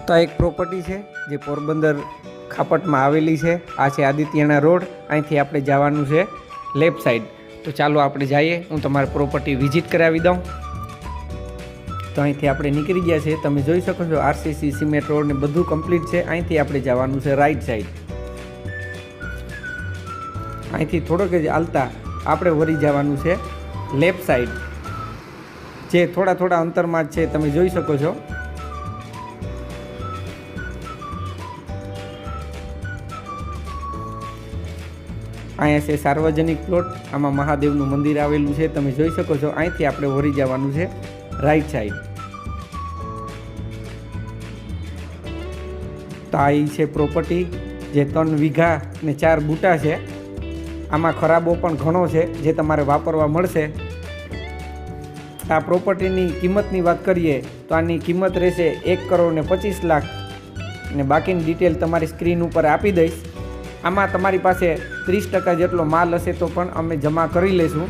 તો આ એક પ્રોપર્ટી છે જે પોરબંદર ખાપટમાં આવેલી છે. આ છે આદિત્યના રોડ. અહીંથી આપણે જવાનું છે લેફ્ટ સાઈડ. તો ચાલો આપણે જઈએ, હું તમારી પ્રોપર્ટી વિઝિટ કરાવી દઉં. તો અહીંથી આપણે નીકળી ગયા છે. તમે જોઈ શકો છો આરસીસી સિમેન્ટ રોડ ને બધું કમ્પ્લીટ છે. અહીંથી આપણે જવાનું છે રાઈટ સાઈડ. અહીંથી થોડોક જ હાલતા આપણે વળી જવાનું છે લેફ્ટ સાઈડ, જે થોડા અંતરમાં જ છે. તમે જોઈ શકો છો. અહીંયા છે સાર્વજનિક પ્લોટ. આમાં મહાદેવનું મંદિર આવેલું છે. તમે જોઈ શકો છો. અહીંથી આપણે વળી જવાનું છે રાઈટ સાઈડ. તો આ છે પ્રોપર્ટી જે 3 વીઘા ને 4 બૂટા છે. આમાં ખરાબો પણ ઘણો છે જે તમારે વાપરવા મળશે. આ પ્રોપર્ટીની કિંમતની વાત કરીએ તો આની કિંમત રહેશે 1,25,00,000 ને બાકીની ડિટેલ તમારી સ્ક્રીન ઉપર આપી દઈશ. આમાં તમારી પાસે 30% જેટલો માલ હશે તો પણ અમે જમા કરી લઈશું.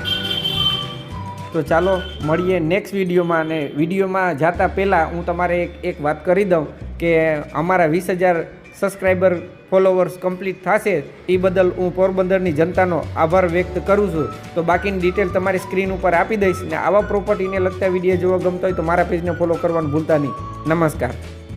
તો ચાલો મળીએ નેક્સ્ટ વિડીયોમાં. અને વિડીયોમાં જતા પહેલાં હું તમારે એક વાત કરી દઉં કે અમારા 20,000 સબસ્ક્રાઈબર ફોલોવર્સ કમ્પ્લીટ થશે એ બદલ હું પોરબંદરની જનતાનો આભાર વ્યક્ત કરું છું. તો બાકીની ડિટેલ તમારી સ્ક્રીન ઉપર આપી દઈશ. ને આવા પ્રોપર્ટીને લગતા વિડીયો જોવા ગમતા હોય તો મારા પેજને ફોલો કરવાનું ભૂલતા નહીં. નમસ્કાર.